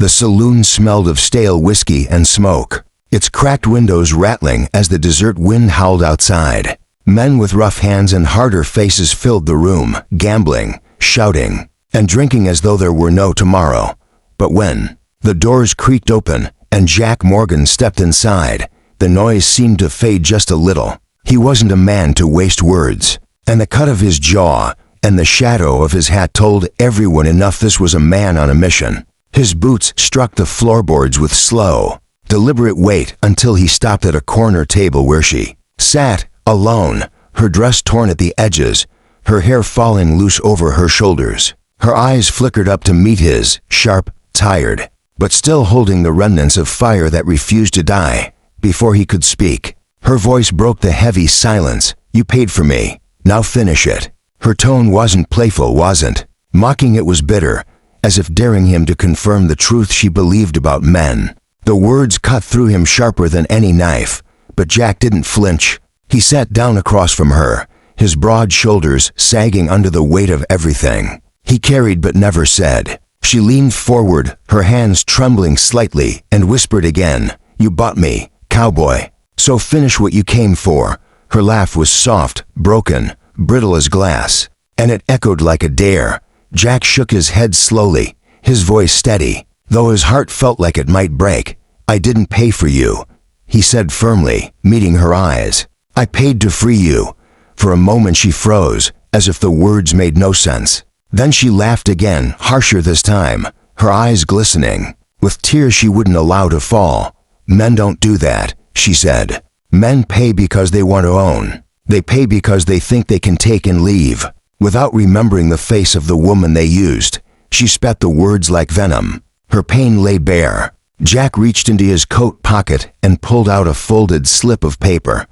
The saloon smelled of stale whiskey and smoke, its cracked windows rattling as the desert wind howled outside. Men with rough hands and harder faces filled the room, gambling, shouting, and drinking as though there were no tomorrow. But when the doors creaked open and Jack Morgan stepped inside, the noise seemed to fade just a little. He wasn't a man to waste words, and the cut of his jaw and the shadow of his hat told everyone enough this was a man on a mission. His boots struck the floorboards with slow, deliberate weight until he stopped at a corner table where she sat, alone, her dress torn at the edges, her hair falling loose over her shoulders. Her eyes flickered up to meet his, sharp, tired, but still holding the remnants of fire that refused to die. Before he could speak, her voice broke the heavy silence. "You paid for me. Now finish it." Her tone wasn't playful, wasn't mocking, it was bitter, as if daring him to confirm the truth she believed about men. The words cut through him sharper than any knife, but Jack didn't flinch. He sat down across from her, his broad shoulders sagging under the weight of everything he carried but never said. She leaned forward, her hands trembling slightly, and whispered again, "You bought me, Cowboy. So finish what you came for." Her laugh was soft, broken, brittle as glass, and it echoed like a dare. Jack shook his head slowly, his voice steady, though his heart felt like it might break. "I didn't pay for you," he said firmly, meeting her eyes. "I paid to free you." For a moment she froze, as if the words made no sense. Then she laughed again, harsher this time, her eyes glistening, with tears she wouldn't allow to fall. "Men don't do that," she said. "Men pay because they want to own. They pay because they think they can take and leave." Without remembering the face of the woman they used, she spat the words like venom. Her pain lay bare. Jack reached into his coat pocket and pulled out a folded slip of paper.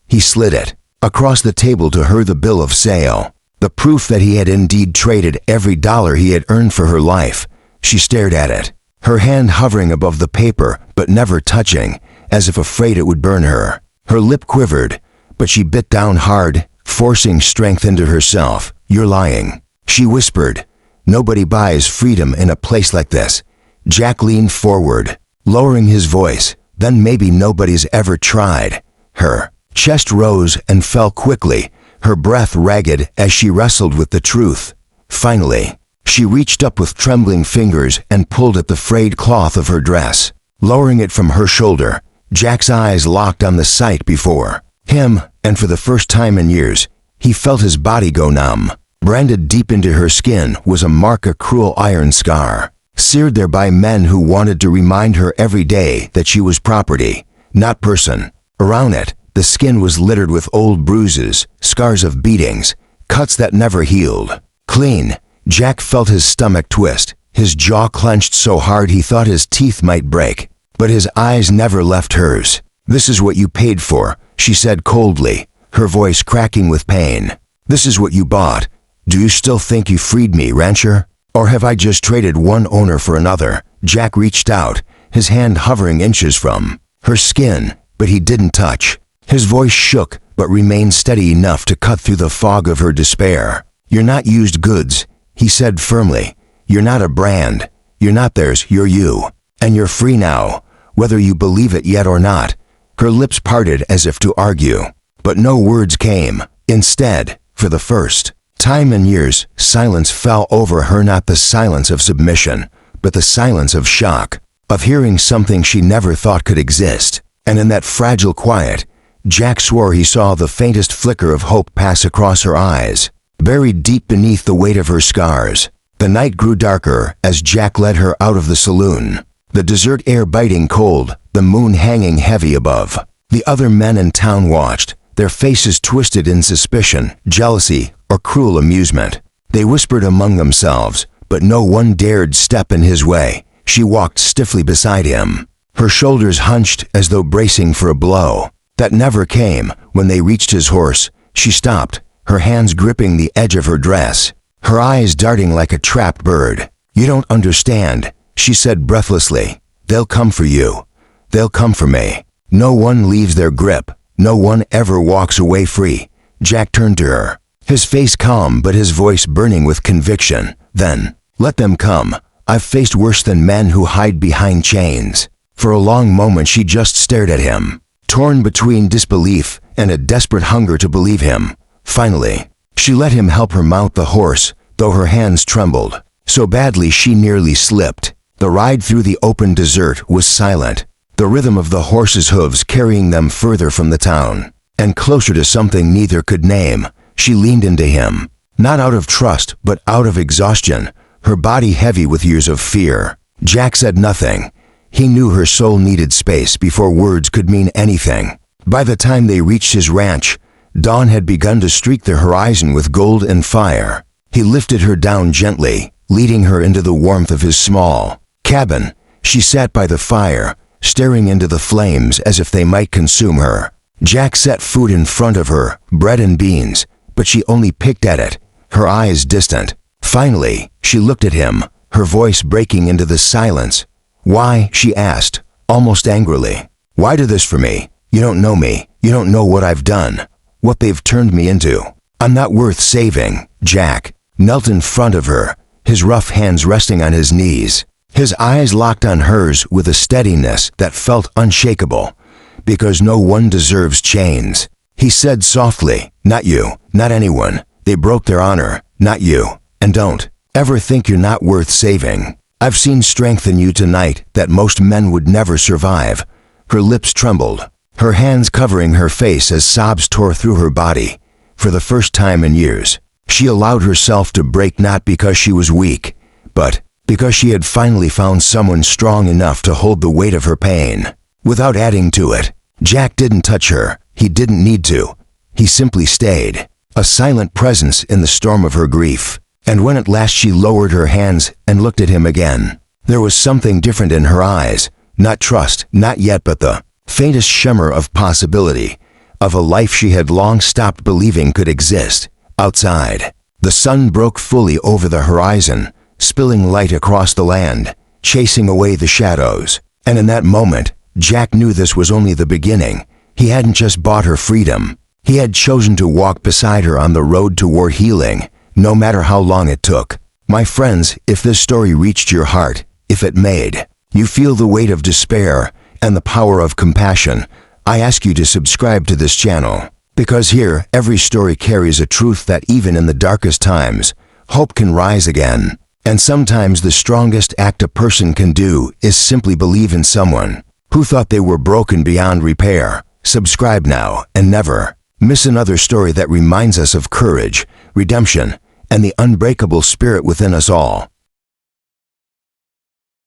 He slid it across the table to her, the bill of sale, the proof that he had indeed traded every dollar he had earned for her life. She stared at it, her hand hovering above the paper but never touching, as if afraid it would burn her. Her lip quivered, but she bit down hard, forcing strength into herself. "You're lying," she whispered. "Nobody buys freedom in a place like this." Jack leaned forward, lowering his voice. "Then maybe nobody's ever tried." Her chest rose and fell quickly, her breath ragged as she wrestled with the truth. Finally, she reached up with trembling fingers and pulled at the frayed cloth of her dress. Lowering it from her shoulder, Jack's eyes locked on the sight before him, and for the first time in years, he felt his body go numb. Branded deep into her skin was a mark, a cruel iron scar, seared there by men who wanted to remind her every day that she was property, not person. Around it, the skin was littered with old bruises, scars of beatings, cuts that never healed. Clean. Jack felt his stomach twist, his jaw clenched so hard he thought his teeth might break. But his eyes never left hers. "This is what you paid for," she said coldly, her voice cracking with pain. "This is what you bought. Do you still think you freed me, rancher? Or have I just traded one owner for another?" Jack reached out, his hand hovering inches from her skin, but he didn't touch. His voice shook, but remained steady enough to cut through the fog of her despair. "You're not used goods," he said firmly. "You're not a brand. You're not theirs, you're you. And you're free now, whether you believe it yet or not." Her lips parted as if to argue, but no words came. Instead, for the first time in years, silence fell over her, not the silence of submission, but the silence of shock, of hearing something she never thought could exist. And in that fragile quiet, Jack swore he saw the faintest flicker of hope pass across her eyes, buried deep beneath the weight of her scars. The night grew darker as Jack led her out of the saloon, the desert air biting cold, the moon hanging heavy above. The other men in town watched, their faces twisted in suspicion, jealousy, or cruel amusement. They whispered among themselves, but no one dared step in his way. She walked stiffly beside him, her shoulders hunched as though bracing for a blow that never came. When they reached his horse, she stopped, her hands gripping the edge of her dress, her eyes darting like a trapped bird. "You don't understand," she said breathlessly. "They'll come for you. They'll come for me. No one leaves their grip. No one ever walks away free." Jack turned to her, his face calm but his voice burning with conviction. "Then, let them come. I've faced worse than men who hide behind chains." For a long moment she just stared at him, torn between disbelief and a desperate hunger to believe him. Finally, she let him help her mount the horse, though her hands trembled so badly she nearly slipped. The ride through the open desert was silent, the rhythm of the horse's hooves carrying them further from the town, and closer to something neither could name. She leaned into him, not out of trust but out of exhaustion, her body heavy with years of fear. Jack said nothing. He knew her soul needed space before words could mean anything. By the time they reached his ranch, dawn had begun to streak the horizon with gold and fire. He lifted her down gently, leading her into the warmth of his small cabin. She sat by the fire, staring into the flames as if they might consume her. Jack set food in front of her, bread and beans, but she only picked at it, her eyes distant. Finally, she looked at him, her voice breaking into the silence. "Why?" she asked, almost angrily. "Why do this for me? You don't know me. You don't know what I've done, what they've turned me into. I'm not worth saving." Jack knelt in front of her, his rough hands resting on his knees, his eyes locked on hers with a steadiness that felt unshakable. "Because no one deserves chains," he said softly. "Not you, not anyone. They broke their honor, not you. And don't ever think you're not worth saving. I've seen strength in you tonight that most men would never survive." Her lips trembled, her hands covering her face as sobs tore through her body. For the first time in years, she allowed herself to break, not because she was weak, but because she had finally found someone strong enough to hold the weight of her pain without adding to it. Jack didn't touch her. He didn't need to. He simply stayed, a silent presence in the storm of her grief. And when at last she lowered her hands and looked at him again, there was something different in her eyes. Not trust, not yet, but the faintest shimmer of possibility, of a life she had long stopped believing could exist. Outside, the sun broke fully over the horizon, spilling light across the land, chasing away the shadows. And in that moment, Jack knew this was only the beginning. He hadn't just bought her freedom. He had chosen to walk beside her on the road toward healing, no matter how long it took. My friends, if this story reached your heart, if it made you feel the weight of despair and the power of compassion, I ask you to subscribe to this channel. Because here, every story carries a truth that even in the darkest times, hope can rise again. And sometimes the strongest act a person can do is simply believe in someone who thought they were broken beyond repair. Subscribe now and never miss another story that reminds us of courage, redemption, and the unbreakable spirit within us all.